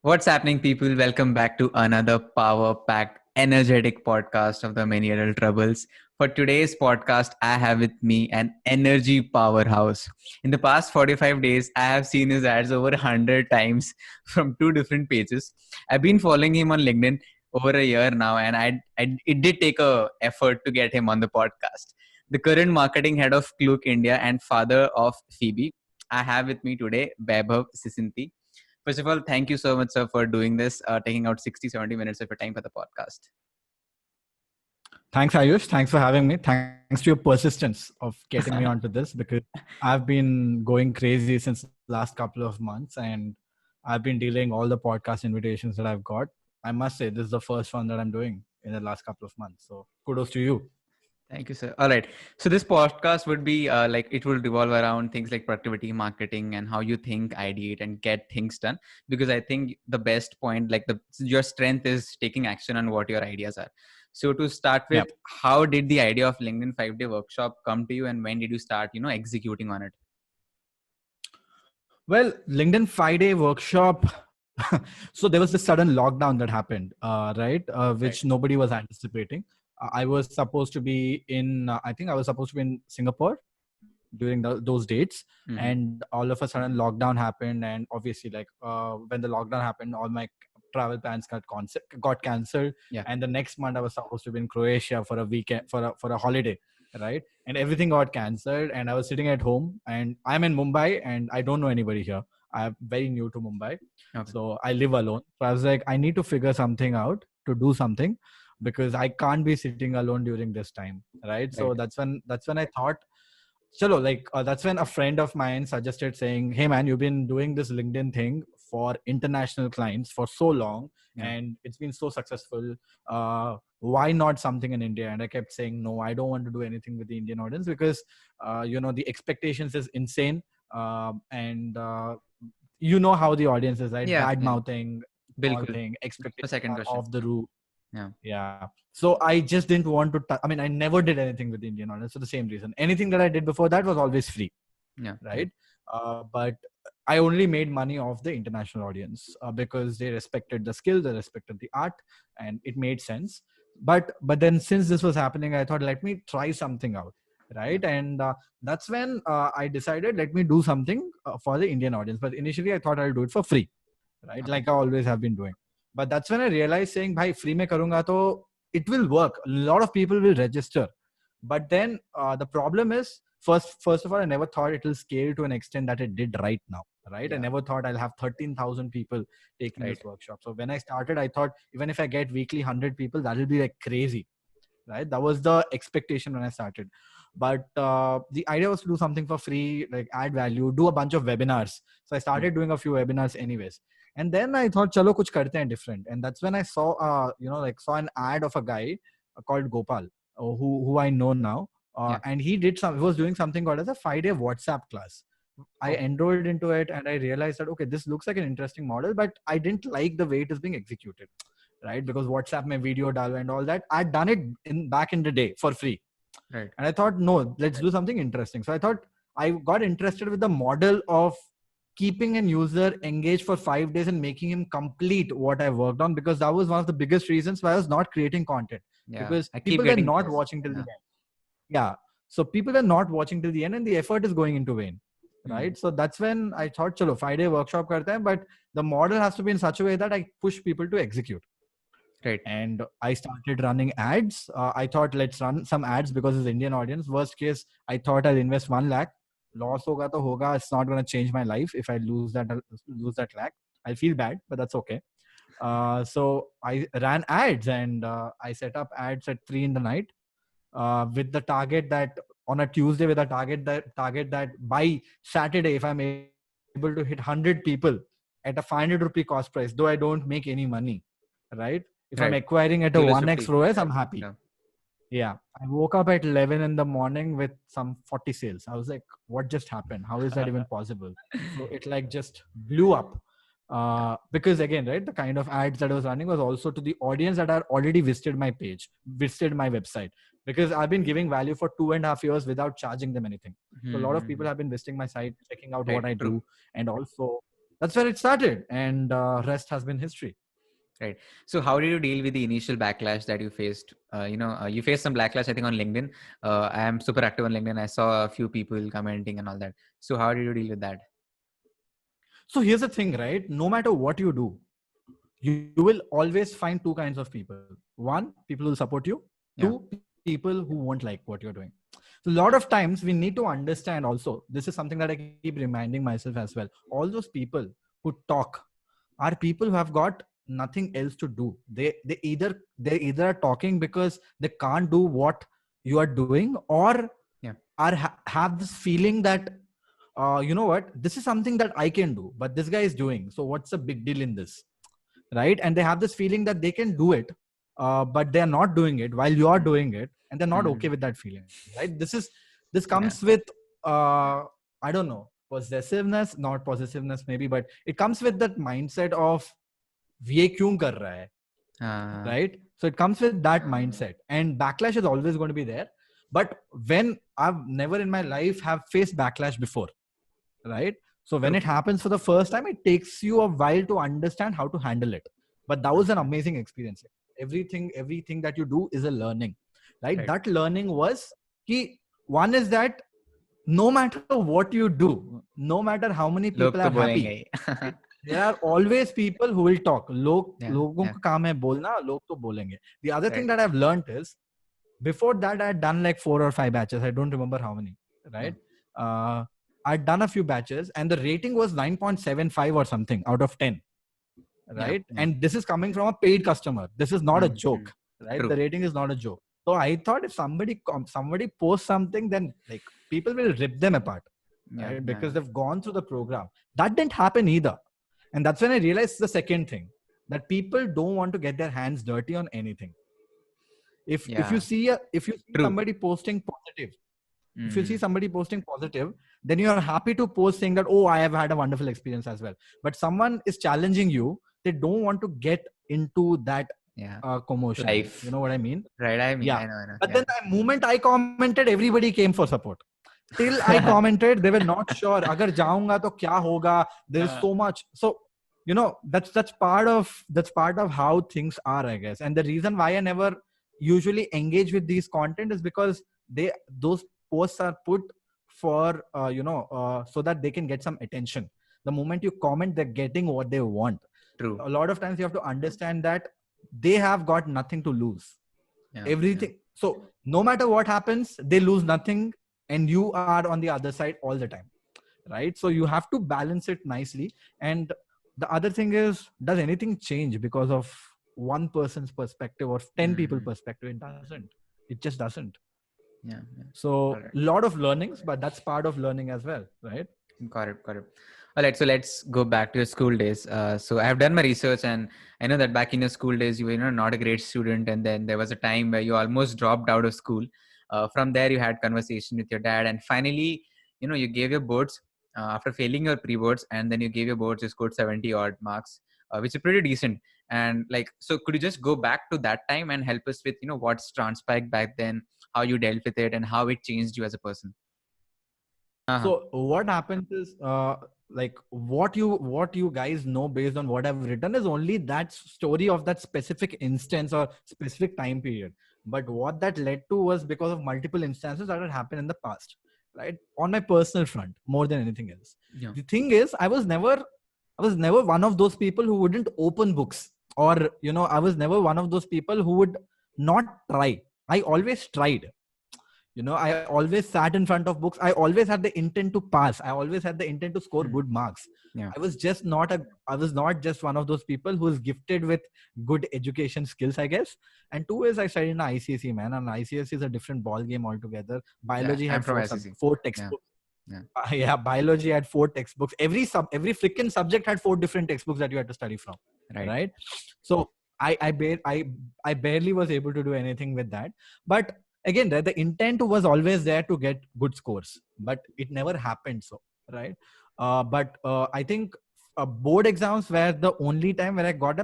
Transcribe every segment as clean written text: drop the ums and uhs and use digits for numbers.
What's happening, people? Welcome back to another power packed, energetic podcast of the Many Adult Troubles. For today's podcast, I have with me an energy powerhouse. In the past 45 days, I have seen his ads over 100 times from two different pages. I've been following him on LinkedIn over a year now, and it did take a effort to get him on the podcast. The current marketing head of Klook India and father of Phoebe, I have with me today Vaibhav Sisinti. First of all, thank you so much, sir, for doing this, taking out 60, 70 minutes of your time for the podcast. Thanks, Ayush. Thanks for having me. Thanks to your persistence of getting me onto this because I've been going crazy since last couple of months and I've been dealing all the podcast invitations that I've got. I must say this is the first one that I'm doing in the last couple of months. So kudos to you. Thank you, sir. All right. So this podcast would be it will revolve around things like productivity, marketing, and how you think, ideate, and get things done. Because I think the best point, your strength is taking action on what your ideas are. So to start with, How did the idea of LinkedIn 5-day workshop come to you, and when did you start, executing on it? Well, LinkedIn 5-day workshop. So there was this sudden lockdown that happened, which nobody was anticipating. I was supposed to be in, I think I was supposed to be in Singapore during those dates. Mm-hmm. And all of a sudden lockdown happened. And obviously when the lockdown happened, all my travel plans got cancelled. Yeah. And the next month I was supposed to be in Croatia for a weekend, for a holiday. Right. And everything got cancelled and I was sitting at home and I'm in Mumbai and I don't know anybody here. I'm very new to Mumbai. Okay. So I live alone. So I was like, I need to figure something out to do something because I can't be sitting alone during this time. Right. So that's when I thought, that's when a friend of mine suggested saying, hey man, you've been doing this LinkedIn thing for international clients for so long and it's been so successful. Why not something in India? And I kept saying, no, I don't want to do anything with the Indian audience because, the expectations is insane. And you know how the audience is, right? Bad mouthing, thing, expectations off the roof. Yeah. So I just didn't want to, I never did anything with the Indian audience for the same reason. Anything that I did before that was always free. Yeah. Right. But I only made money off the international audience because they respected the skill, they respected the art, and it made sense. But then since this was happening, I thought, let me try something out. Right. And that's when I decided, let me do something for the Indian audience. But initially I thought I'll do it for free. Right. Like I always have been doing. But that's when I realized saying, bhai, free mein karunga to it will work. A lot of people will register. But then the problem is, first of all, I never thought it will scale to an extent that it did right now. Right. I never thought I'll have 13,000 people taking this workshop. So when I started, I thought even if I get weekly 100 people, that will be like crazy. Right. That was the expectation when I started. But the idea was to do something for free, like add value, do a bunch of webinars. So I started doing a few webinars anyways. And then I thought, chalo, kuch karte hain different. And that's when I saw, saw an ad of a guy called Gopal, who I know now. And he was doing something called as a 5-day WhatsApp class. I enrolled into it and I realized that, okay, this looks like an interesting model, but I didn't like the way it is being executed, right? Because WhatsApp mein video dalo and all that, I'd done it back in the day for free. Right. And I thought, no, let's do something interesting. So I thought I got interested with the model of keeping an user engaged for 5 days and making him complete what I worked on, because that was one of the biggest reasons why I was not creating content. Because people were not watching till the end. Yeah. So people are not watching till the end and the effort is going into vain. Right. So that's when I thought, chalo, 5-day workshop karte hain, but the model has to be in such a way that I push people to execute. Right. And I started running ads. I thought, let's run some ads because it's Indian audience. Worst case, I thought I'll invest 1 lakh. Loss hoga to hoga. It's not going to change my life. If I lose that lakh, I'll feel bad, but that's okay. So I ran ads and I set up ads at 3 in the night with the target that on a Tuesday, with a target that by Saturday, if I'm able to hit 100 people at a 500 rupee cost price, though I don't make any money, right? If I'm acquiring at a 1x ROAS, I'm happy. Yeah. I woke up at 11 in the morning with some 40 sales. I was like, what just happened? How is that even possible? So it just blew up. Because again, right, the kind of ads that I was running was also to the audience that are already visited my page, visited my website. Because I've been giving value for 2.5 years without charging them anything. So a lot of people have been visiting my site, checking out what I do. And also that's where it started, and rest has been history. Right. So how did you deal with the initial backlash that you faced? You faced some backlash, I think, on LinkedIn. I am super active on LinkedIn. I saw a few people commenting and all that. So how did you deal with that? So here's the thing, right? No matter what you do, you will always find two kinds of people. One, people who will support you. Yeah. Two, people who won't like what you're doing. So a lot of times we need to understand also, this is something that I keep reminding myself as well. All those people who talk are people who have got nothing else to do. They either are talking because they can't do what you are doing, or Yeah. have this feeling that you know what, this is something that I can do, but this guy is doing, so what's the big deal in this, right? And they have this feeling that they can do it, but they're not doing it while you are doing it, and they're not okay with that feeling, right? This comes with I don't know, possessiveness, not possessiveness maybe, but it comes with that mindset of ये क्यों कर रहा है, right? So it comes with that mindset, and backlash is always going to be there. But when I've never in my life have faced backlash before, right? So when it happens for the first time, it takes you a while to understand how to handle it. But that was an amazing experience. Everything that you do is a learning, right? That learning was key. One is that no matter what you do, no matter how many people are happy, there are always people who will talk. लोगों का काम है बोलना, लोग तो बोलेंगे. The other thing that I've learned is, before that I had done like 4 or 5 batches. I don't remember how many, right? I'd done a few batches, and the rating was 9.75 or something out of 10, right? And this is coming from a paid customer. This is not a joke, right? The rating is not a joke. So I thought if somebody posts something, then like people will rip them apart, right? Because they've gone through the program. That didn't happen either. And that's when I realized the second thing, that people don't want to get their hands dirty on anything. If you see somebody posting positive, if you see somebody posting positive, then you are happy to post saying that, oh, I have had a wonderful experience as well. But someone is challenging you, they don't want to get into that commotion. Life. You know what I mean? Right. I know. But then the moment I commented, everybody came for support. Till I commented, they were not sure. Agar jaunga to kya hoga? There is so much. So, you know, that's part of how things are, I guess. And the reason why I never usually engage with these content is because those posts are put for so that they can get some attention. The moment you comment, they're getting what they want. True. A lot of times you have to understand that they have got nothing to lose. Everything. So no matter what happens, they lose nothing, and you are on the other side all the time, right? So you have to balance it nicely. And the other thing is, does anything change because of one person's perspective or 10 people's perspective? It doesn't. It just doesn't. So a lot of learnings, but that's part of learning as well, right? Got it. All right, so let's go back to your school days. So I have done my research, and I know that back in your school days, you were not a great student, and then there was a time where you almost dropped out of school. From there, you had conversation with your dad, and finally, you gave your boards after failing your pre-boards, and then you gave your boards. You scored 70 odd marks, which is pretty decent. And so could you just go back to that time and help us with what's transpired back then, how you dealt with it, and how it changed you as a person? So what happens is, what you guys know based on what I've written is only that story of that specific instance or specific time period. But what that led to was because of multiple instances that had happened in the past, right? On my personal front, more than anything else. The thing is, I was never one of those people who wouldn't open books, or I was never one of those people who would not try. I always tried. I always sat in front of books. I always had the intent to pass. I always had the intent to score good marks. I was not just one of those people who is gifted with good education skills, I guess. And two is, I studied in ICSE, man, and ICSE is a different ball game altogether. Biology had four textbooks. Biology had 4 textbooks. Every freaking subject had 4 different textbooks that you had to study from. Right? So I barely was able to do anything with that. But again, the intent was always there to get good scores, but it never happened. So, right. But I think board exams were the only time where I got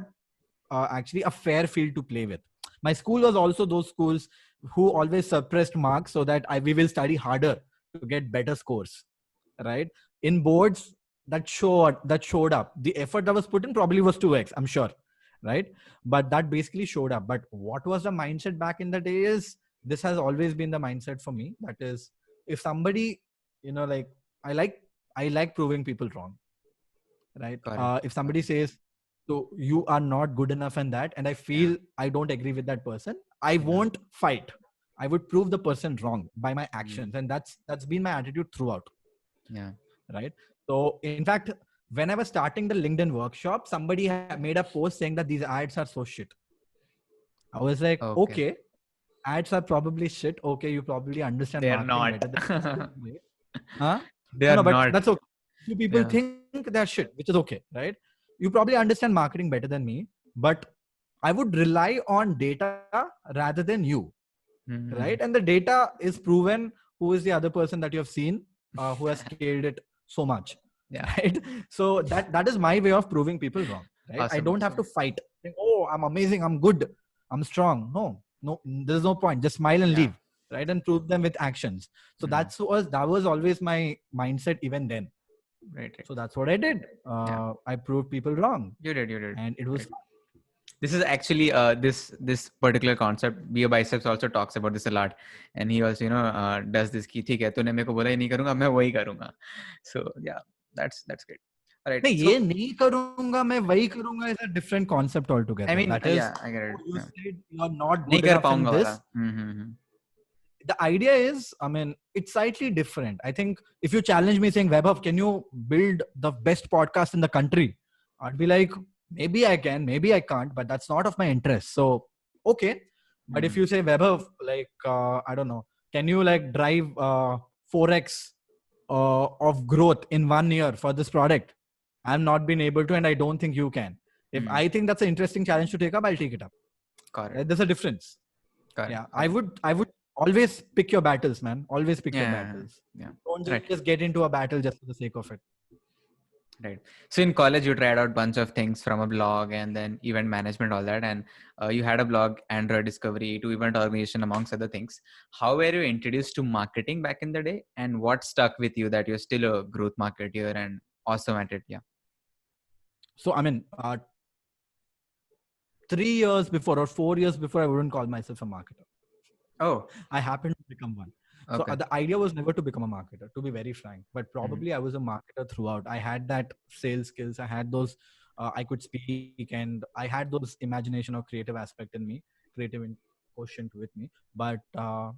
actually a fair field to play with. My school was also those schools who always suppressed marks so that we will study harder to get better scores. Right. In boards, that showed up. The effort that was put in probably was 2x, I'm sure, right? But that basically showed up. But what was the mindset back in the day is, this has always been the mindset for me. That is, if somebody, like, I like proving people wrong, right? Correct. If somebody says, so you are not good enough and that, and I feel I don't agree with that person, I won't fight. I would prove the person wrong by my actions, and that's been my attitude throughout. Yeah. Right. So in fact, when I was starting the LinkedIn workshop, somebody made a post saying that these ads are so shit. I was like, Okay. okay, ads are probably shit. Okay, you probably understand They are marketing not. better than me. Huh? They No, are no, but not. that's okay. Few people Yeah. think they're shit, which is okay, right? You probably understand marketing better than me, but I would rely on data rather than you, Mm-hmm. right? And the data is proven who is the other person that you have seen who has scaled it so much, Yeah. right? So that is my way of proving people wrong, right? I Awesome. don't have to Awesome. fight. Think, oh, I'm amazing, I'm good, I'm strong. No, there's no point. Just smile and Yeah. leave, right? And prove them with actions. So Mm. that was always my mindset even then. Right. Right. So that's what I did. Yeah. I proved people wrong, You did. You did. and it was Right. This is actually this particular concept. Bio Biceps also talks about this a lot, and he also does this ki ठीक है तूने मेरे को बोला ही नहीं करूँगा मैं वही करूँगा. So yeah, that's great. All right. नहीं, So ये नहीं करूंगा मैं वही करूंगा is a different concept I altogether. mean That is, yeah I get it. oh, you Yeah. said you're not नहीं good कर enough in पाऊंगा वाला. this. Mm-hmm. The idea is, I mean, it's slightly different. I think if you challenge me saying, Vaibhav, can you build the best podcast in the country? I'd be like, maybe I can, maybe I can't, but that's not of my interest. So, okay. But if you say, Vaibhav, like, I don't know, can you like drive 4x of growth in 1 year for this product? I'm not been able to, and I don't think you can. If I think that's an interesting challenge to take up, I'll take it up. Correct. There's a difference. Correct. Yeah, Correct. I would always pick your battles, man. Always pick your Yeah. battles. Yeah. Don't Right. just get into a battle just for the sake of it. Right. So in college, you tried out a bunch of things from a blog and then event management, all that. And you had a blog, Android Discovery, to event organization, amongst other things. How were you introduced to marketing back in the day? And what stuck with you that you're still a growth marketer and awesome at it? Yeah. So, I mean, 3 years before or 4 years before, I wouldn't call myself a marketer. Oh, I happened to become one. So okay. the idea was never to become a marketer, to be very frank. But probably I was a marketer throughout. I had that sales skills. I had those. I could speak, and I had those imagination or creative aspect in me, creative quotient with me. But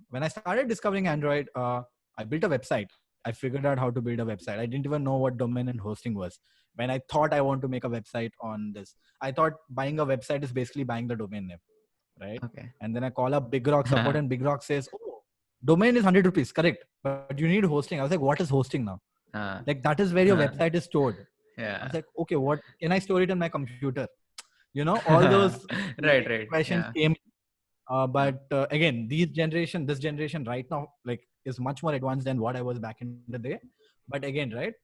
when I started discovering Android, I built a website. I figured out how to build a website. I didn't even know what domain and hosting was. When I thought I want to make a website on this, I thought buying a website is basically buying the domain name, right? Okay. And then I call up Big Rock support, and Big Rock says, "Oh, domain is 100 rupees, correct? But you need hosting." I was like, "What is hosting now?" Like, that is where your website is stored. I Yeah. was like, "Okay, what can I store it in my computer?" All those Right. questions Yeah. came. But again, this generation right now, like, is much more advanced than what I was back in the day. But again, right,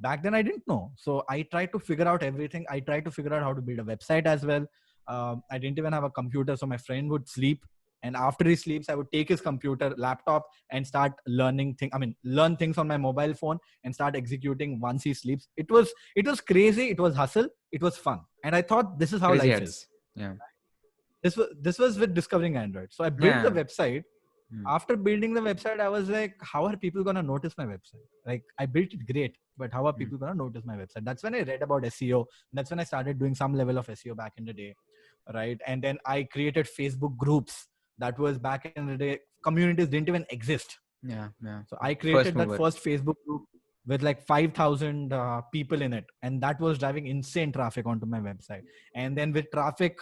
back then I didn't know, so I tried to figure out everything. I tried to figure out how to build a website as well. I didn't even have a computer, so my friend would sleep, and after he sleeps, I would take his computer, laptop, and start learn things on my mobile phone and start executing once he sleeps. It was crazy. It was hustle. It was fun, and I thought this is how Crazy life heads. is. Yeah. This was with discovering Android. So I built the Yeah. website. After building the website, I was like, how are people gonna notice my website? Like, I built it great, but how are people gonna notice my website? That's when I read about SEO. That's when I started doing some level of SEO back in the day, right? And then I created Facebook groups. That was back in the day. Communities didn't even exist. Yeah. So I First created that mover. first Facebook group with like 5,000 people in it, and that was driving insane traffic onto my website. And then with traffic,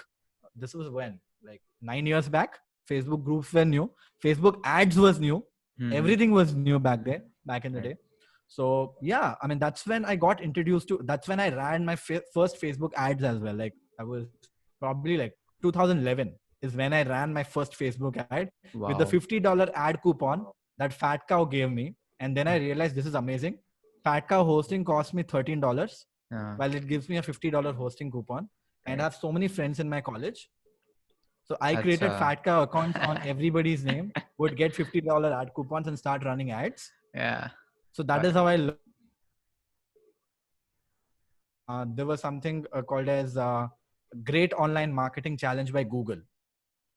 this was when, like, 9 years back, Facebook groups were new, Facebook ads was new, everything was new back in the day. So yeah, I mean, that's when I got introduced to. That's when I ran my first Facebook ads as well. Like, I was probably like 2011 is when I ran my first Facebook ad with the $50 ad coupon that Fat Cow gave me. And then I realized this is amazing. Fat Cow hosting cost me $13, while it gives me a $50 hosting coupon. And I have so many friends in my college. So I created Fat Cow accounts on everybody's name, would get $50 ad coupons and start running ads. Yeah. So that is how I there was something called as Great Online Marketing Challenge by Google,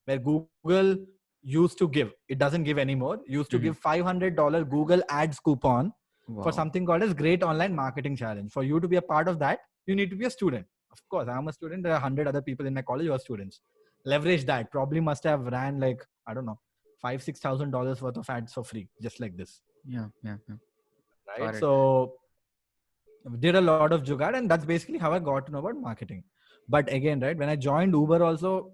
where Google used to give, it doesn't give anymore, used to give $500 Google ads coupon for Wow. something called as Great Online Marketing Challenge. For you to be a part of that, you need to be a student. Of course, I'm a student. There are 100 other people in my college who are students. Leverage that. Probably must have ran like, I don't know, $5,000-6,000 worth of ads for free, just like this. Yeah. Got Right. it. So did a lot of jugaad, and that's basically how I got to know about marketing. But again, right, when I joined Uber also,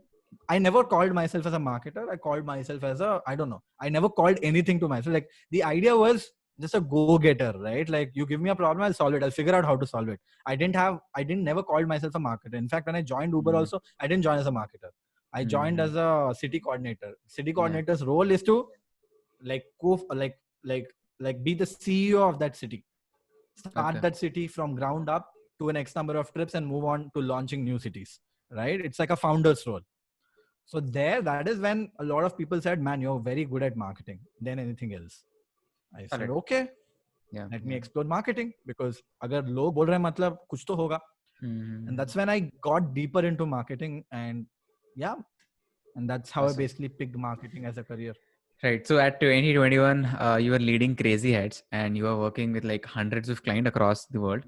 I never called myself as a marketer. I called myself as a, I don't know, I never called anything to myself. Like the idea was just a go-getter, right? Like you give me a problem, I'll solve it. I'll figure out how to solve it. I didn't never called myself a marketer. In fact, when I joined Uber also, I didn't join as a marketer. I joined as a city coordinator. City coordinator's role is to like be the CEO of that city. Start that city from ground up to an X number of trips and move on to launching new cities, right? It's like a founder's role. So that is when a lot of people said, man, you're very good at marketing than anything else. I said, okay, let me explore marketing, because agar log bol rahe hain, matlab kuch to hoga. And that's when I got deeper into marketing, and that's how I basically picked marketing as a career. Right. So at 2021, you were leading Crazy Heads, and you are working with like hundreds of clients across the world.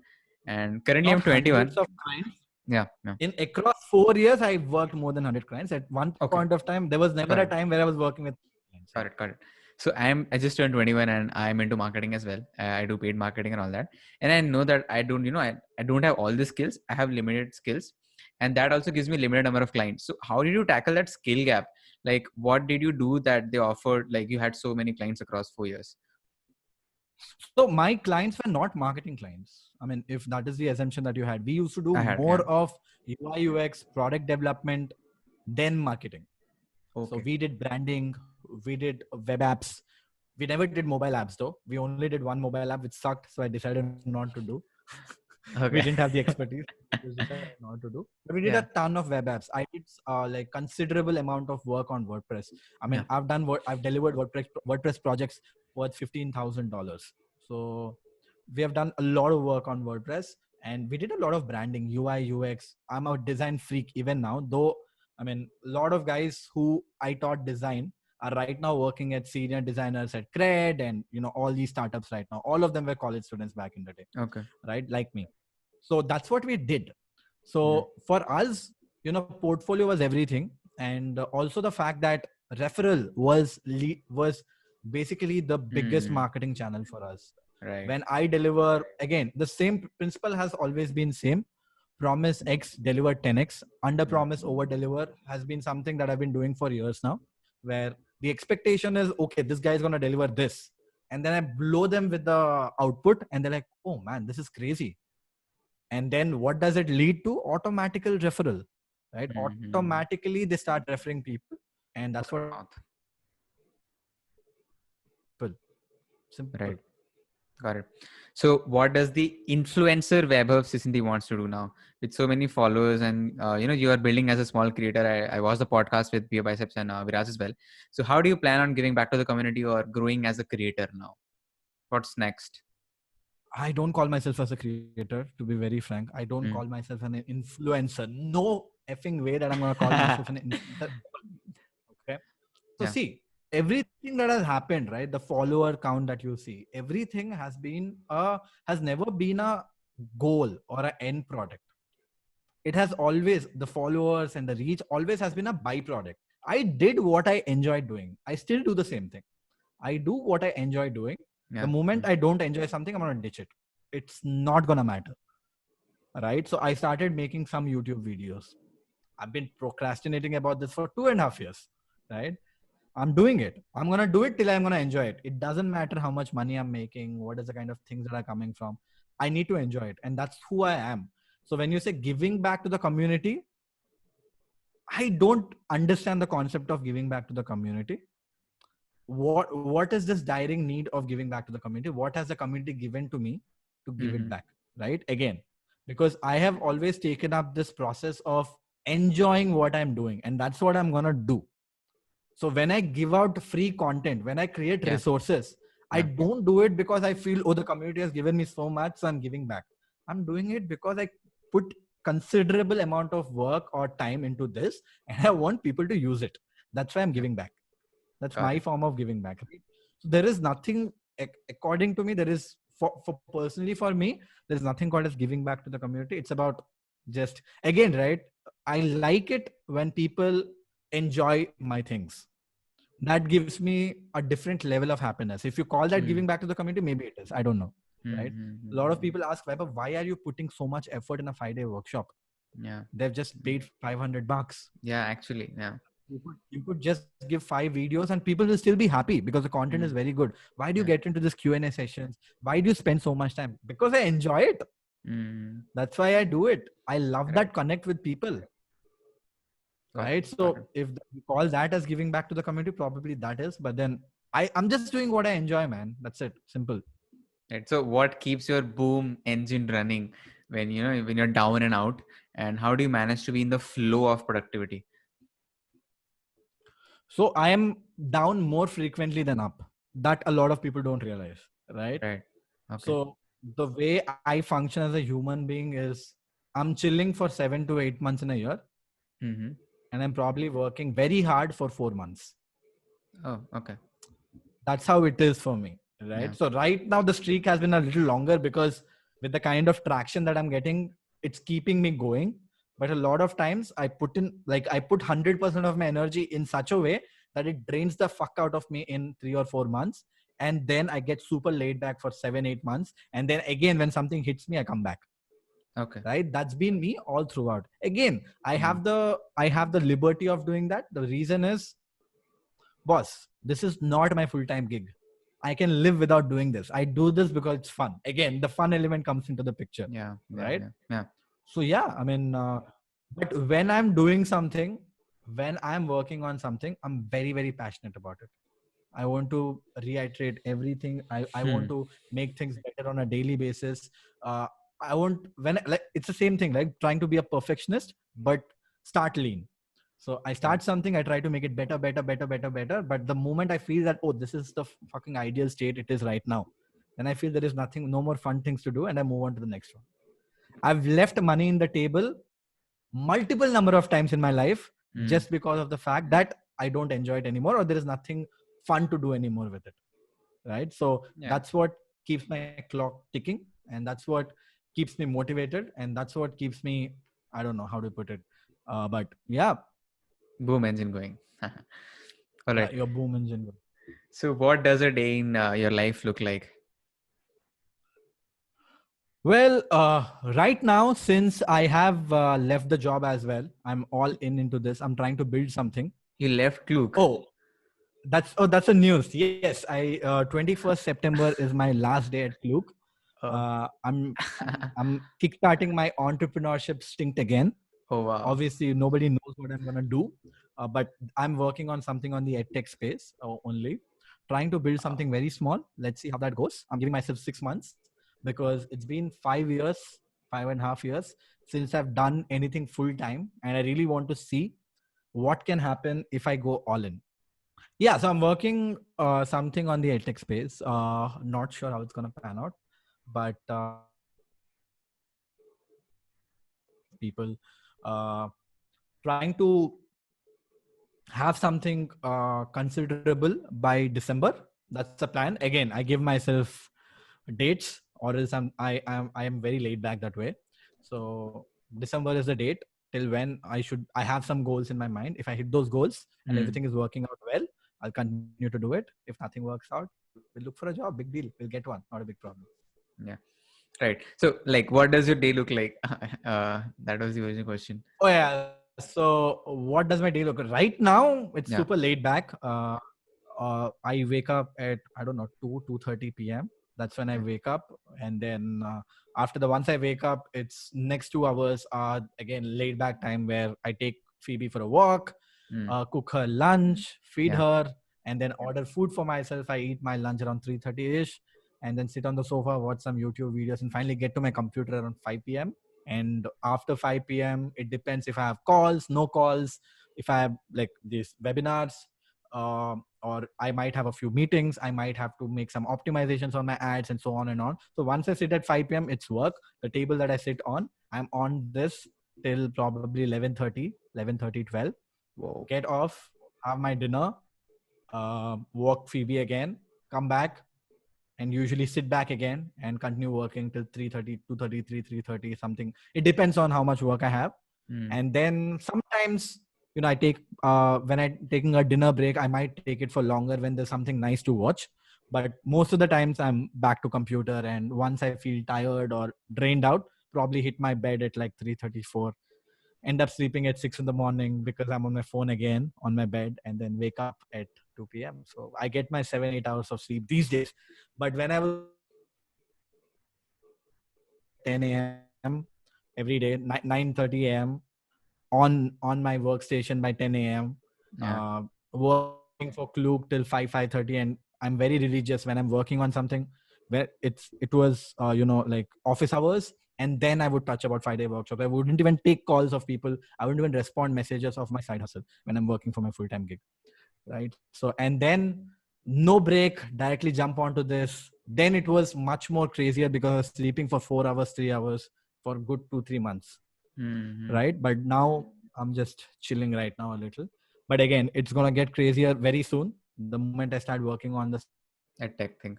And currently, Not I'm 21. Hundreds of clients. Yeah. In across 4 years, I worked more than 100 clients. At one point of time, there was never a time where I was working with clients. Got it. So I just turned 21, and I'm into marketing as well. I do paid marketing and all that. And I know that I don't have all the skills. I have limited skills, and that also gives me limited number of clients. So how did you tackle that skill gap? Like, what did you do that they offered? Like, you had so many clients across 4 years. So my clients were not marketing clients. I mean, if that is the assumption that you had, we used to do more of UI UX, product development, than marketing. Okay. So we did branding, we did web apps. We never did mobile apps though. We only did one mobile app which sucked, so I decided not to do. Okay. We didn't have the expertise. Not to do. But we did a ton of web apps. I did like considerable amount of work on WordPress. I mean, I've delivered WordPress projects worth $15,000. So we have done a lot of work on WordPress, and we did a lot of branding, UI, UX. I'm a design freak even now, though. I mean, a lot of guys who I taught design are right now working at senior designers at Cred and, all these startups right now. All of them were college students back in the day. Okay. Right? Like me. So that's what we did. So for us, portfolio was everything. And also the fact that referral was basically the biggest marketing channel for us. Right. When I deliver, again, the same principle has always been same. Promise X, deliver 10X. Under promise, over deliver has been something that I've been doing for years now, where the expectation is, okay, this guy is going to deliver this. And then I blow them with the output, and they're like, oh man, this is crazy. And then what does it lead to? Automatical referral, right? Automatically they start referring people, and that's what. Simple. Right. Got it. So what does the influencer Vaibhav Sisinthi wants to do now with so many followers, and you are building as a small creator? I watched the podcast with Beer Biceps and Viraj as well. So how do you plan on giving back to the community or growing as a creator now? What's next? I don't call myself as a creator, to be very frank. I don't call myself an influencer. No effing way that I'm going to call myself an influencer. Okay. So see, everything that has happened, right? The follower count that you see, everything has never been a goal or an end product. It has always, the followers and the reach always has been a byproduct. I did what I enjoyed doing. I still do the same thing. I do what I enjoy doing. The moment I don't enjoy something, I'm going to ditch it. It's not going to matter. Right? So I started making some YouTube videos. I've been procrastinating about this for 2.5 years. Right? I'm doing it. I'm going to do it till I'm going to enjoy it. It doesn't matter how much money I'm making, what is the kind of things that are coming from. I need to enjoy it. And that's who I am. So when you say giving back to the community, I don't understand the concept of giving back to the community. What is this direct need of giving back to the community? What has the community given to me to give it back? Right? Again, because I have always taken up this process of enjoying what I'm doing, and that's what I'm going to do. So when I give out free content, when I create resources, I don't do it because I feel, the community has given me so much, so I'm giving back. I'm doing it because put considerable amount of work or time into this, and I want people to use it. That's why I'm giving back. That's Got my it. form of giving back. Right? So there is nothing, according to me, there is for personally for me, there's nothing called as giving back to the community. It's about just, again, right? I like it when people enjoy my things. That gives me a different level of happiness. If you call that giving back to the community, maybe it is. I don't know. Right? A lot of people ask, Vaibhav, why are you putting so much effort in a 5-day workshop? Yeah. They've just paid $500. Yeah, actually. Yeah. You could just give 5 videos and people will still be happy because the content is very good. Why do you get into this Q&A sessions? Why do you spend so much time? Because I enjoy it. That's why I do it. I love that connect with people. Right? So if you call that as giving back to the community, probably that is. But then I'm just doing what I enjoy, man. That's it. Simple. Right. So what keeps your boom engine running when when you're down and out, and how do you manage to be in the flow of productivity? So I am down more frequently than up. That a lot of people don't realize, right? Right. Okay. So the way I function as a human being is I'm chilling for 7 to 8 months in a year, and I'm probably working very hard for 4 months. Oh, okay. That's how it is for me, right? Yeah. So right now the streak has been a little longer because with the kind of traction that I'm getting, it's keeping me going. But a lot of times I put 100% of my energy in such a way that it drains the fuck out of me in 3 or 4 months. And then I get super laid back for 7, 8 months. And then again, when something hits me, I come back. Okay. Right. That's been me all throughout. Again, I have the liberty of doing that. The reason is, boss, this is not my full-time gig. I can live without doing this. I do this because it's fun. Again, the fun element comes into the picture. Yeah. Right. Yeah. So yeah, I mean, but when I'm doing something, when I'm working on something, I'm very, very passionate about it. I want to reiterate everything. I want to make things better on a daily basis. I want, it's the same thing, like trying to be a perfectionist, but start lean. So I start something, I try to make it better, better, better, better, better. But the moment I feel that, oh, this is the fucking ideal state it is right now, then I feel there is no more fun things to do, and I move on to the next one. I've left money in the table multiple number of times in my life just because of the fact that I don't enjoy it anymore, or there is nothing fun to do anymore with it. Right? So that's what keeps my clock ticking, and that's what keeps me motivated, and that's what keeps me, I don't know how to put it, but yeah, boom engine going. All right. your boom engine. So what does a day in your life look like? Well, right now, since I have left the job as well, I'm all into this. I'm trying to build something. You left Klook. Oh, that's a news. Yes, 21st September is my last day at Klook. I'm kickstarting my entrepreneurship stint again. Oh wow. Obviously, nobody knows what I'm gonna do, but I'm working on something on the edtech space only. Trying to build something very small. Let's see how that goes. I'm giving myself 6 months because it's been 5.5 years since I've done anything full time, and I really want to see what can happen if I go all in. Yeah, so I'm working something on the edtech space. Not sure how it's gonna pan out, but people trying to have something considerable by December. That's the plan. Again, I give myself dates, or else I am very laid back that way. So December is the date till when I have some goals in my mind. If I hit those goals and everything is working out well, I'll continue to do it. If nothing works out, we'll look for a job. Big deal. We'll get one. Not a big problem. Yeah. Right. So, like, what does your day look like? That was the original question. Oh yeah. So, what does my day look like? Right now, it's super laid back. I wake up at, I don't know, 2:30 p.m. That's when I wake up, and then once I wake up, it's next 2 hours are again laid back time where I take Phoebe for a walk, cook her lunch, feed her, and then order food for myself. I eat my lunch around 3:30 ish, and then sit on the sofa, watch some YouTube videos, and finally get to my computer around 5 p.m. And after 5 p.m., it depends if I have calls, no calls, if I have like these webinars. or I might have a few meetings. I might have to make some optimizations on my ads and so on and on. So once I sit at 5 p.m., it's work. The table that I sit on, I'm on this till probably 11:30, 11:30, 12. Whoa. Get off, have my dinner, work Phoebe again, come back, and usually sit back again and continue working till 3:30, 2:33, 3:30, something. It depends on how much work I have. And then sometimes, I take, when I'm taking a dinner break, I might take it for longer when there's something nice to watch. But most of the times I'm back to computer, and once I feel tired or drained out, probably hit my bed at like 3:34, end up sleeping at 6 in the morning because I'm on my phone again on my bed, and then wake up at 2 p.m. So I get my 7-8 hours of sleep these days. But when I was younger, I used to wake up at 10 a.m. every day, 9:30 a.m. on my workstation by 10 a.m. Working for Klook till 5:30, and I'm very religious when I'm working on something where it was like office hours, and then I would touch about 5-day workshop. I wouldn't even take calls of people. I wouldn't even respond messages of my side hustle when I'm working for my full-time gig, right? So, and then no break, directly jump onto this. Then it was much more crazier because I was sleeping for 4 hours, 3 hours for good 2-3 months, right? But now I'm just chilling right now a little. But again, it's gonna get crazier very soon. The moment I start working on the A tech thing.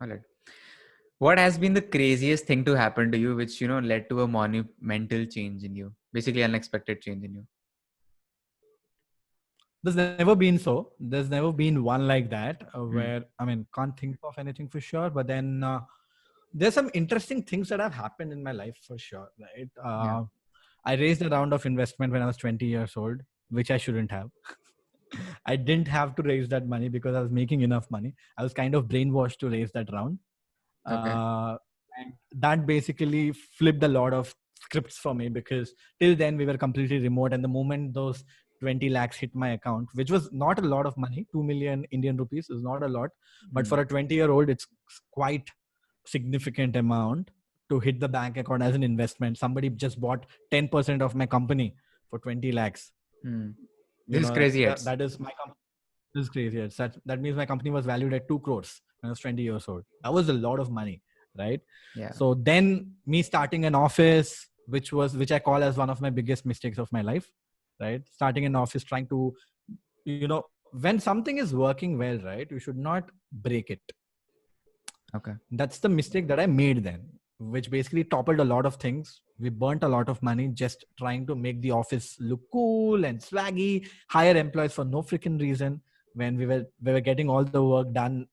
All right. What has been the craziest thing to happen to you, which led to a monumental change in you, basically unexpected change in you? there's never been so. There's never been one like that where, I mean, can't think of anything for sure. But then there's some interesting things that have happened in my life for sure, right? I raised a round of investment when I was 20 years old, which I shouldn't have. I didn't have to raise that money because I was making enough money. I was kind of brainwashed to raise that round. Okay. And that basically flipped a lot of scripts for me, because till then we were completely remote. And the moment those 20 lakhs hit my account, which was not a lot of money, 2 million Indian rupees is not a lot. But for a 20-year-old, it's quite significant amount to hit the bank account as an investment. Somebody just bought 10% of my company for 20 lakhs. This is crazy. That is my company. This is crazy. That means my company was valued at 2 crores when I was 20 years old. That was a lot of money, right? Yeah. So then me starting an office, which I call as one of my biggest mistakes of my life, right? Starting an office, trying to, when something is working well, right, you should not break it. Okay. That's the mistake that I made then, which basically toppled a lot of things. We burnt a lot of money just trying to make the office look cool and swaggy, hire employees for no freaking reason, when we were getting all the work done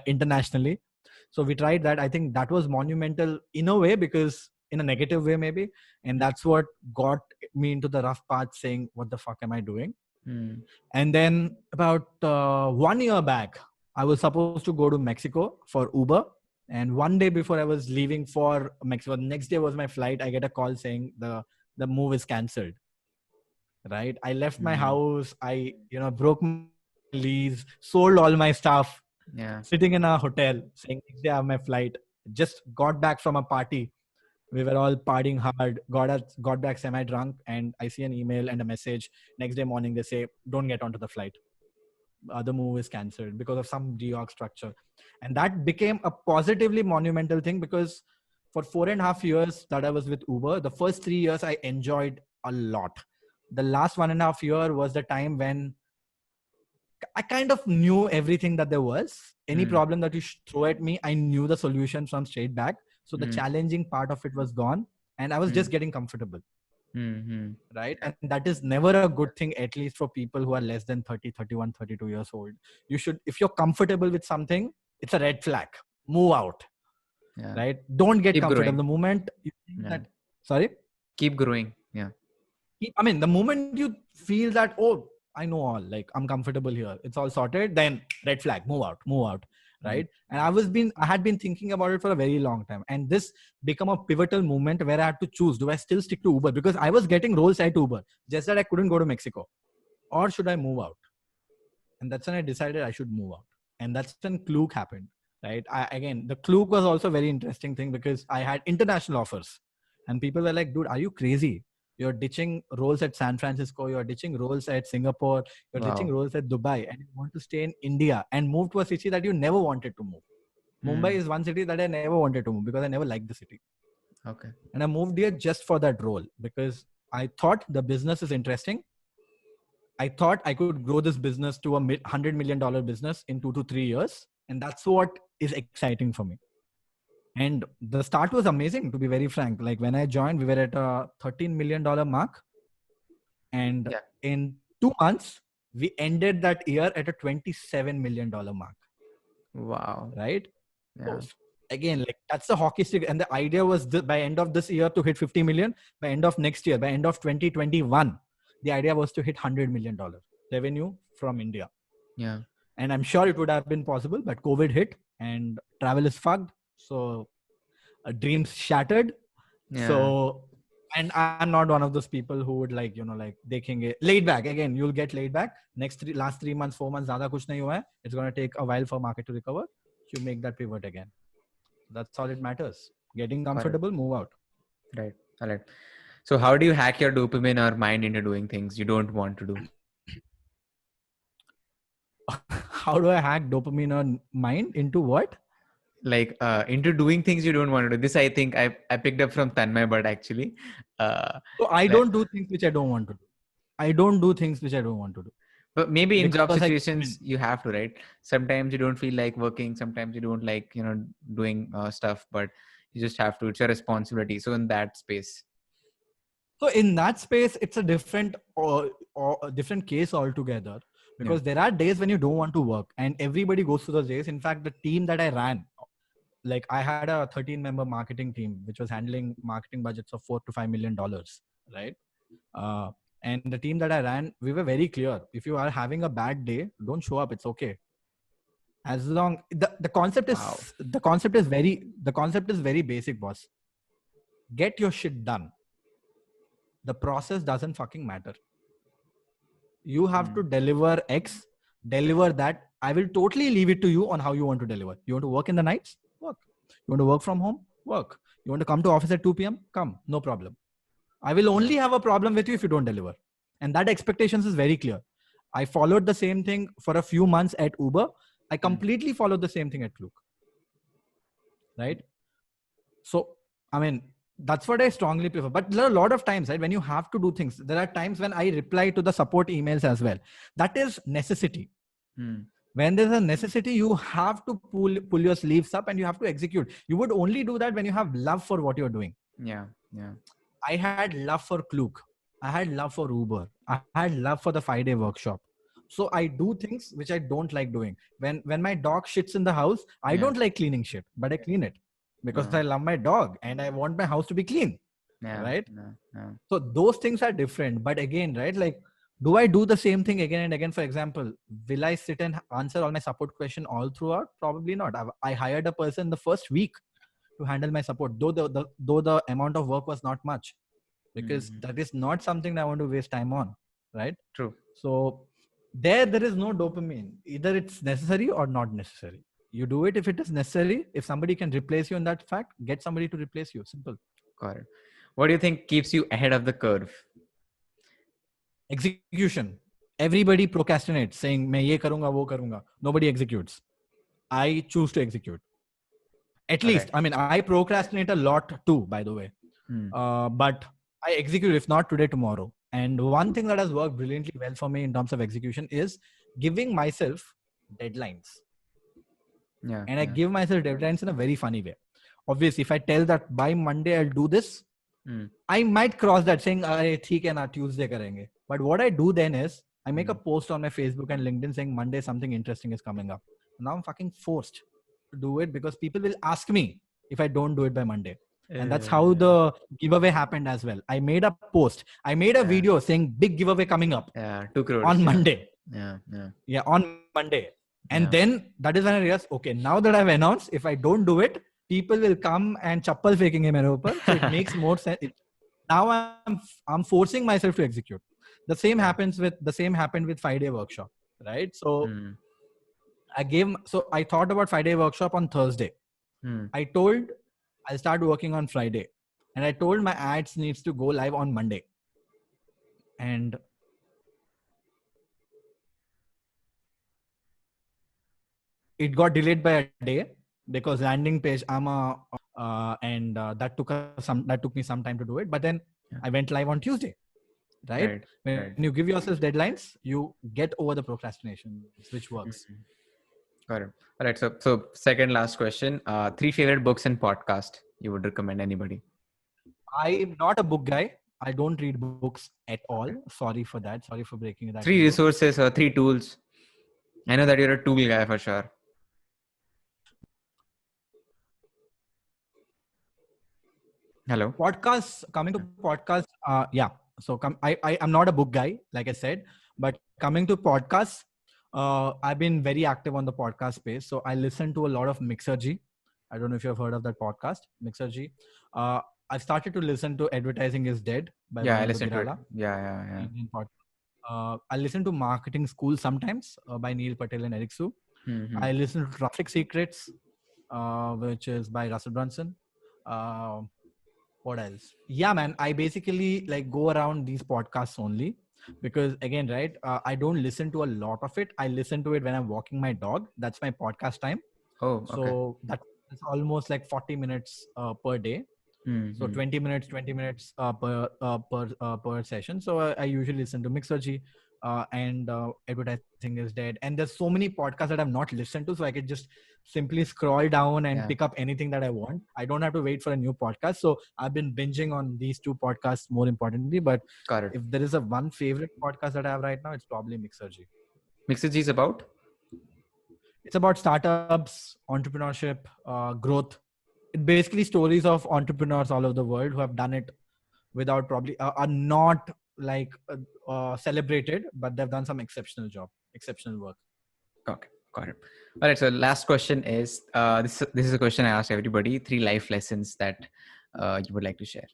internationally. So we tried that. I think that was monumental in a way, because in a negative way maybe, and that's what got me into the rough path, saying, what the fuck am I doing? And then about 1 year back, I was supposed to go to Mexico for Uber. And one day before I was leaving for Mexico, the next day was my flight, I get a call saying the move is cancelled. Right? I left my house. I, broke my lease, sold all my stuff. Yeah. Sitting in a hotel, saying, next day I have my flight. Just got back from a party. We were all partying hard, got back semi-drunk, and I see an email and a message. Next day morning, they say, don't get onto the flight. The move is cancelled because of some reorg structure. And that became a positively monumental thing, because for 4.5 years that I was with Uber, the first 3 years I enjoyed a lot. The last 1.5 year was the time when I kind of knew everything that there was. Any problem that you throw at me, I knew the solution from straight back. So the challenging part of it was gone, and I was just getting comfortable. Right? And that is never a good thing, at least for people who are less than 30, 31, 32 years old. You should, if you're comfortable with something, it's a red flag. Move out. Yeah. Right? Don't get Keep comfortable. growing. The moment you think that, sorry? Keep growing. Yeah. I mean, the moment you feel that, oh, I know all, like I'm comfortable here, it's all sorted, then red flag, move out. Right? And I had been thinking about it for a very long time. And this became a pivotal moment where I had to choose, do I still stick to Uber? Because I was getting roles at Uber, just that I couldn't go to Mexico. Or should I move out? And that's when I decided I should move out. And that's when Klook happened. Right? Again, the Klook was also a very interesting thing, because I had international offers. And people were like, dude, are you crazy? You're ditching roles at San Francisco. You're ditching roles at Singapore. You're ditching Wow. roles at Dubai, and you want to stay in India and move to a city that you never wanted to move. Mumbai is one city that I never wanted to move because I never liked the city. Okay. And I moved here just for that role because I thought the business is interesting. I thought I could grow this business to a $100 million business in 2 to 3 years. And that's what is exciting for me. And the start was amazing, to be very frank. Like when I joined, we were at a $13 million mark. And in 2 months, we ended that year at a $27 million mark. Wow. Right? Yeah. So again, like that's the hockey stick. And the idea was by end of this year to hit 50 million, by end of next year, by end of 2021, the idea was to hit $100 million revenue from India. Yeah. And I'm sure it would have been possible, but COVID hit and travel is fucked. So dreams shattered. Yeah. So, and I'm not one of those people who would like, like taking it laid back. Again, you'll get laid back. Last 3 months, 4 months, zyada kuch nahi hua hai. It's going to take a while for market to recover. You make that pivot again. That's all it matters. Getting comfortable, move out. Right. All right. So how do you hack your dopamine or mind into doing things you don't want to do? How do I hack dopamine or mind into what? Like into doing things you don't want to do. This I think I picked up from Tanmay Bhatt actually. So I don't do things which I don't want to do. I don't do things which I don't want to do. But maybe in job Because situations you have to, right? Sometimes you don't feel like working. Sometimes you don't like, doing stuff, but you just have to. It's your responsibility. So in that space. So in that space, it's a different or a different case altogether. Because there are days when you don't want to work, and everybody goes through those days. In fact, the team that I ran, like I had a 13-member marketing team which was handling marketing budgets of $4 to $5 million, right? And the team that I ran, we were very clear: if you are having a bad day, don't show up. It's okay. As long the concept is the concept is very basic, boss. Get your shit done. The process doesn't fucking matter. You have to deliver X, deliver that. I will totally leave it to you on how you want to deliver. You want to work in the nights? Work. You want to work from home? Work. You want to come to office at 2 p.m? Come. No problem. I will only have a problem with you if you don't deliver. And that expectations is very clear. I followed the same thing for a few months at Uber. I completely followed the same thing at Klook. Right? So, I mean, that's what I strongly prefer. But there are a lot of times, right, when you have to do things, there are times when I reply to the support emails as well. That is necessity. When there's a necessity, you have to pull your sleeves up and you have to execute. You would only do that when you have love for what you're doing. Yeah. I had love for Klook. I had love for Uber. I had love for the 5-day workshop. So I do things which I don't like doing. When my dog shits in the house, I don't like cleaning shit, but I clean it. Because I love my dog and I want my house to be clean. Right? So those things are different. But again, right? Like, do I do the same thing again and again? For example, will I sit and answer all my support question all throughout? Probably not. I hired a person the first week to handle my support, though the amount of work was not much, because that is not something that I want to waste time on. Right? True. So there is no dopamine. Either it's necessary or not necessary. You do it if it is necessary. If somebody can replace you in that fact, get somebody to replace you. Simple. Got it. What do you think keeps you ahead of the curve? Execution. Everybody procrastinates, saying, "Main ye karunga, wo karunga." Nobody executes. I choose to execute. At least, I mean, I procrastinate a lot too, by the way. But I execute, if not today, tomorrow. And one thing that has worked brilliantly well for me in terms of execution is giving myself deadlines. And I give myself deadlines in a very funny way. Obviously, if I tell that by Monday I'll do this, I might cross that saying, "Theek hai na, Tuesday karenge." But what I do then is I make a post on my Facebook and LinkedIn saying Monday something interesting is coming up. Now I'm fucking forced to do it because people will ask me if I don't do it by Monday. And that's how the giveaway happened as well. I made a post. I made a video saying big giveaway coming up 2 crores on Monday. Yeah, on Monday. And then that is when I realized, okay, now that I've announced, if I don't do it, people will come and chappal faking hai mere upar. So it makes more sense. Now I'm forcing myself to execute. The same happened with 5-day workshop, right? So I thought about 5-day workshop on Thursday. I told I'll start working on Friday, and I told my ads needs to go live on Monday. and it got delayed by a day because landing page and that took me some time to do it. But then Yeah. I went live on Tuesday. Right? Right. When Right. you give yourself deadlines, you get over the procrastination, which works. Mhm. Got it. All right. So second last question. Three favorite books and podcast you would recommend anybody. I'm not a book guy. I don't read books at all. Okay. Sorry for that. Sorry for breaking that to Three you. resources or three tools. I know that you're a tool guy for sure. Hello. Podcasts, coming to podcasts, yeah. So I'm not a book guy, like I said, but coming to podcasts, I've been very active on the podcast space. So I listen to a lot of Mixergy. I don't know if you've heard of that podcast, Mixergy. I've started to listen to Advertising is Dead by Yeah, I Varun listened to it. Dugirala. Yeah. Indian I listen to Marketing School sometimes by Neil Patel and Eric Su. Mm-hmm. I listen to Traffic Secrets, which is by Russell Brunson. Uh, what else? Yeah, man. I basically like go around these podcasts only because, again, right? I don't listen to a lot of it. I listen to it when I'm walking my dog. That's my podcast time. Oh, okay. So that's almost like 40 minutes per day. So Mm-hmm. 20 minutes per session. So I usually listen to Mixergy and Advertising is Dead. And there's so many podcasts that I've not listened to, so I could just simply scroll down and Yeah. pick up anything that I want. I don't have to wait for a new podcast. So I've been binging on these two podcasts more importantly. But Got it. if there is a one favorite podcast that I have right now, it's probably Mixergy. Mixergy is about? It's about startups, entrepreneurship, growth. It basically stories of entrepreneurs all over the world who have done it without probably are not like celebrated, but they've done some exceptional work. Okay, got it. All right. So last question is this is a question I ask everybody. Three life lessons that you would like to share.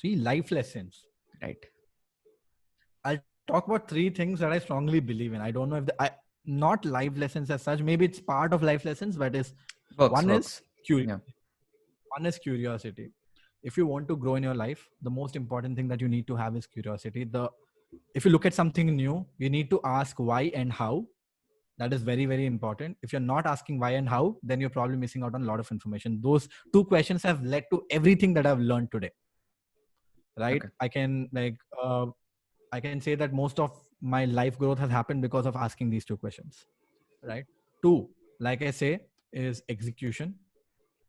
3 life lessons. Right. I'll talk about 3 things that I strongly believe in. I don't know if not life lessons as such. Maybe it's part of life lessons, but Works. is curiosity. Yeah. One is curiosity. If you want to grow in your life, the most important thing that you need to have is curiosity. If you look at something new, you need to ask why and how. That is very, very important. If you're not asking why and how, then you're probably missing out on a lot of information. Those 2 questions have led to everything that I've learned today. Right? Okay. I can say that most of my life growth has happened because of asking these 2 questions. Right? 2, like I say, is execution.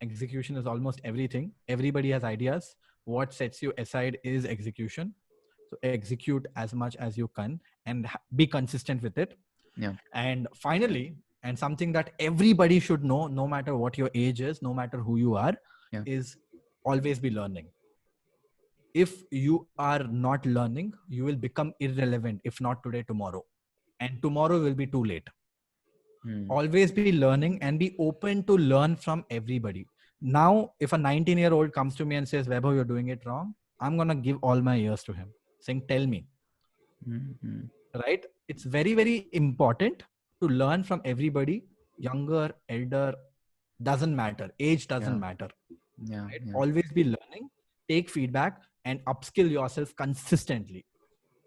Execution is almost everything. Everybody has ideas. What sets you aside is execution. So execute as much as you can and be consistent with it. Yeah. And finally, and something that everybody should know, no matter what your age is, no matter who you are, is always be learning. If you are not learning, you will become irrelevant, if not today, tomorrow. And tomorrow will be too late. Always be learning and be open to learn from everybody. Now, if a 19-year-old comes to me and says, Vaibhav, you're doing it wrong, I'm going to give all my ears to him, saying, tell me. Right? It's very, very important to learn from everybody, younger, elder, doesn't matter. Age doesn't matter. Right? Always be learning, take feedback, and upskill yourself consistently.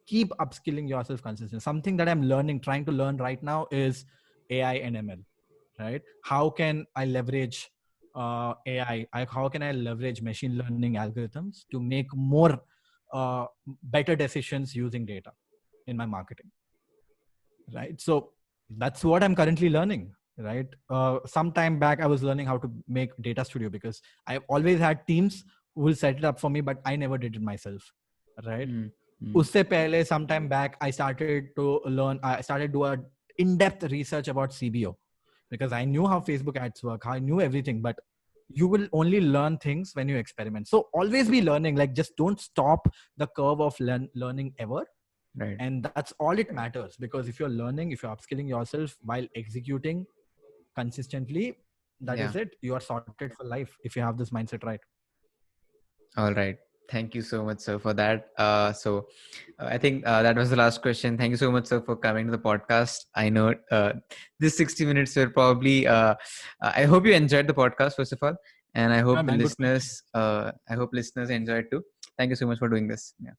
Keep upskilling yourself consistently. Something that I'm trying to learn right now is AI and ML. Right? How can I leverage AI? How can I leverage machine learning algorithms to make more better decisions using data in my marketing? Right? So that's what I'm currently learning. Right? Some time back, I was learning how to make Data Studio because I've always had teams who will set it up for me, but I never did it myself. Right? Usse pehle, some time back, I started to do a in-depth research about CBO because I knew how Facebook ads work, I knew everything, but you will only learn things when you experiment. So always be learning, like just don't stop the curve of learning ever. Right. And that's all it matters, because if you're learning, if you're upskilling yourself while executing consistently, that is it. You are sorted for life if you have this mindset right. All right. Thank you so much, sir, for that. I think that was the last question. Thank you so much, sir, for coming to the podcast. I know this 60 minutes were probably, I hope you enjoyed the podcast, first of all. And I hope listeners enjoyed too. Thank you so much for doing this. Yeah.